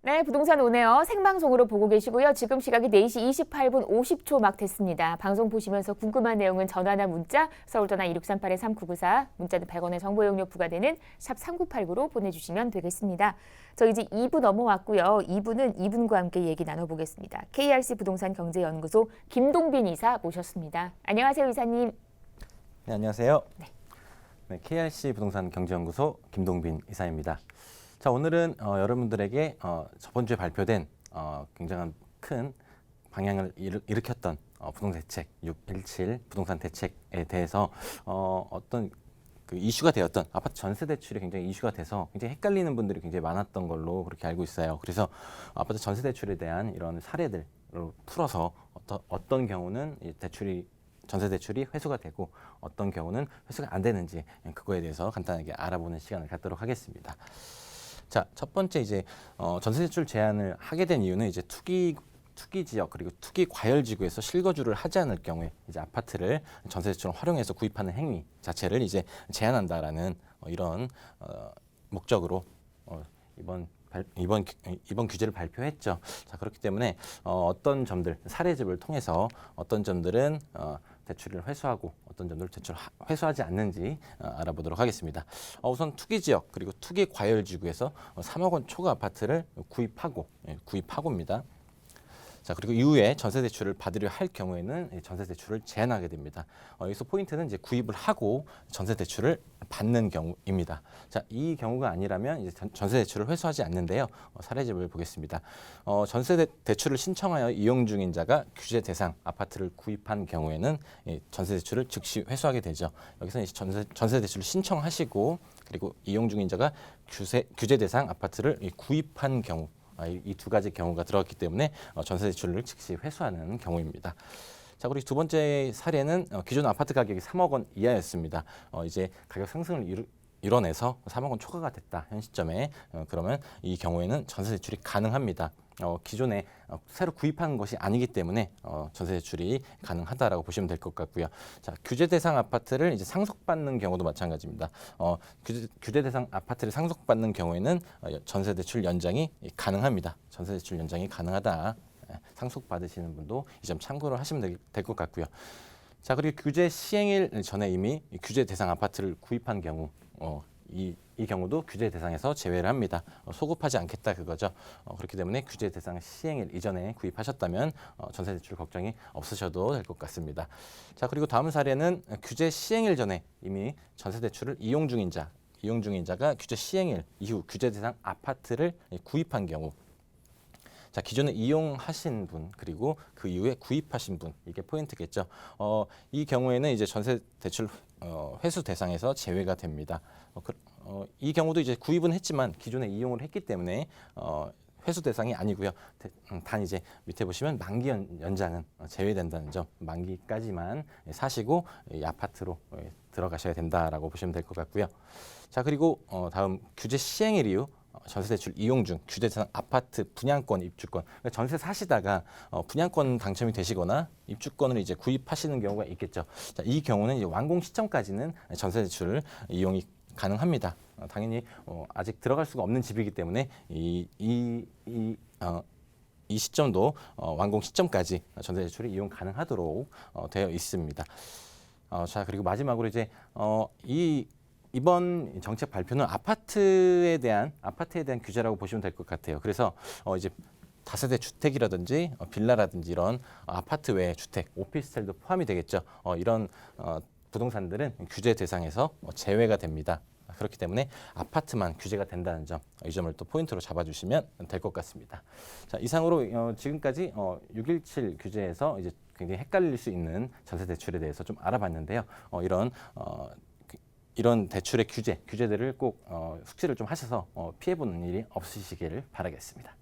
네, 부동산 오네요. 생방송으로 보고 계시고요. 지금 시각이 4시 28분 50초 막 됐습니다. 방송 보시면서 궁금한 내용은 전화나 문자, 서울전화 2638-3994, 문자는 100원의 정보 이용료 부과되는 샵 3989로 보내주시면 되겠습니다. 저 이제 2부 넘어왔고요. 2부는 이분과 함께 얘기 나눠보겠습니다. KRC 부동산 경제연구소 김동빈 이사 모셨습니다. 안녕하세요, 이사님. 네, 안녕하세요. 네, KRC 부동산 경제연구소 김동빈 이사입니다. 자, 오늘은 여러분들에게 저번 주에 발표된 굉장한 큰 방향을 일으켰던 부동산 대책 617 부동산 대책에 대해서 어떤 그 이슈가 되었던 아파트 전세 대출이 굉장히 이슈가 돼서 굉장히 헷갈리는 분들이 굉장히 많았던 걸로 그렇게 알고 있어요. 그래서 아파트 전세 대출에 대한 이런 사례들을 풀어서 어떤 경우는 이 전세 대출이 회수가 되고 어떤 경우는 회수가 안 되는지 그거에 대해서 간단하게 알아보는 시간을 갖도록 하겠습니다. 자, 첫 번째 이제 전세 대출 제한을 하게 된 이유는 이제 투기 지역 그리고 투기 과열 지구에서 실거주를 하지 않을 경우에 이제 아파트를 전세 대출을 활용해서 구입하는 행위 자체를 이제 제한한다라는 이런 목적으로 이번 규제를 발표했죠. 자, 그렇기 때문에 어떤 점들 사례집을 통해서 어떤 점들은 대출을 회수하고 어떤 점들을 대출을 회수하지 않는지 알아보도록 하겠습니다. 우선 투기 지역 그리고 투기 과열 지구에서 3억 원 초과 아파트를 구입하고입니다. 자, 그리고 이후에 전세 대출을 받으려 할 경우에는 전세 대출을 제한하게 됩니다. 여기서 포인트는 이제 구입을 하고 전세 대출을 받는 경우입니다. 자, 이 경우가 아니라면 이제 전세 대출을 회수하지 않는데요. 사례집을 보겠습니다. 전세 대출을 신청하여 이용 중인 자가 규제 대상 아파트를 구입한 경우에는 전세 대출을 즉시 회수하게 되죠. 여기서 이제 전세 대출을 신청하시고 그리고 이용 중인 자가 규제 대상 아파트를 구입한 경우 이 두 가지 경우가 들어갔기 때문에 전세 대출을 즉시 회수하는 경우입니다. 자, 그리고 두 번째 사례는 기존 아파트 가격이 3억 원 이하였습니다. 이제 가격 상승을 이뤄내서 3억 원 초과가 됐다. 현 시점에 그러면 이 경우에는 전세 대출이 가능합니다. 기존에 새로 구입한 것이 아니기 때문에 전세 대출이 가능하다라고 보시면 될 것 같고요. 자, 규제 대상 아파트를 이제 상속받는 경우도 마찬가지입니다. 규제 대상 아파트를 상속받는 경우에는 전세 대출 연장이 가능합니다. 전세 대출 연장이 가능하다. 상속받으시는 분도 이 점 참고를 하시면 될 것 같고요. 자, 그리고 규제 시행일 전에 이미 규제 대상 아파트를 구입한 경우 이 경우도 규제 대상에서 제외를 합니다. 소급하지 않겠다 그거죠. 그렇기 때문에 규제 대상 시행일 이전에 구입하셨다면 전세 대출 걱정이 없으셔도 될 것 같습니다. 자, 그리고 다음 사례는 규제 시행일 전에 이미 전세 대출을 이용 중인 자가 규제 시행일 이후 규제 대상 아파트를 구입한 경우. 자, 기존에 이용하신 분 그리고 그 이후에 구입하신 분 이게 포인트겠죠. 이 경우에는 이제 전세 대출 회수 대상에서 제외가 됩니다. 이 경우도 이제 구입은 했지만 기존에 이용을 했기 때문에 회수 대상이 아니고요. 단 이제 밑에 보시면 만기 연장은 제외된다는 점, 만기까지만 사시고 이 아파트로 들어가셔야 된다라고 보시면 될 것 같고요. 자, 그리고 다음 규제 시행일 이후 전세 대출 이용 중 규제 대상 아파트 분양권 입주권 그러니까 전세 사시다가 분양권 당첨이 되시거나 입주권을 이제 구입하시는 경우가 있겠죠. 자, 이 경우는 이제 완공 시점까지는 전세 대출 이용이 가능합니다. 당연히 아직 들어갈 수가 없는 집이기 때문에 이 시점도 완공 시점까지 전세 대출이 이용 가능하도록 되어 있습니다. 자, 그리고 마지막으로 이제 이번 정책 발표는 아파트에 대한 규제라고 보시면 될 것 같아요. 그래서 이제 다세대 주택이라든지 빌라라든지 이런 아파트 외 주택, 오피스텔도 포함이 되겠죠. 이런 부동산들은 규제 대상에서 제외가 됩니다. 그렇기 때문에 아파트만 규제가 된다는 점, 이 점을 또 포인트로 잡아주시면 될 것 같습니다. 자, 이상으로 지금까지 617 규제에서 이제 굉장히 헷갈릴 수 있는 전세 대출에 대해서 좀 알아봤는데요. 이런 대출의 규제들을 꼭 숙지를 좀 하셔서 피해보는 일이 없으시기를 바라겠습니다.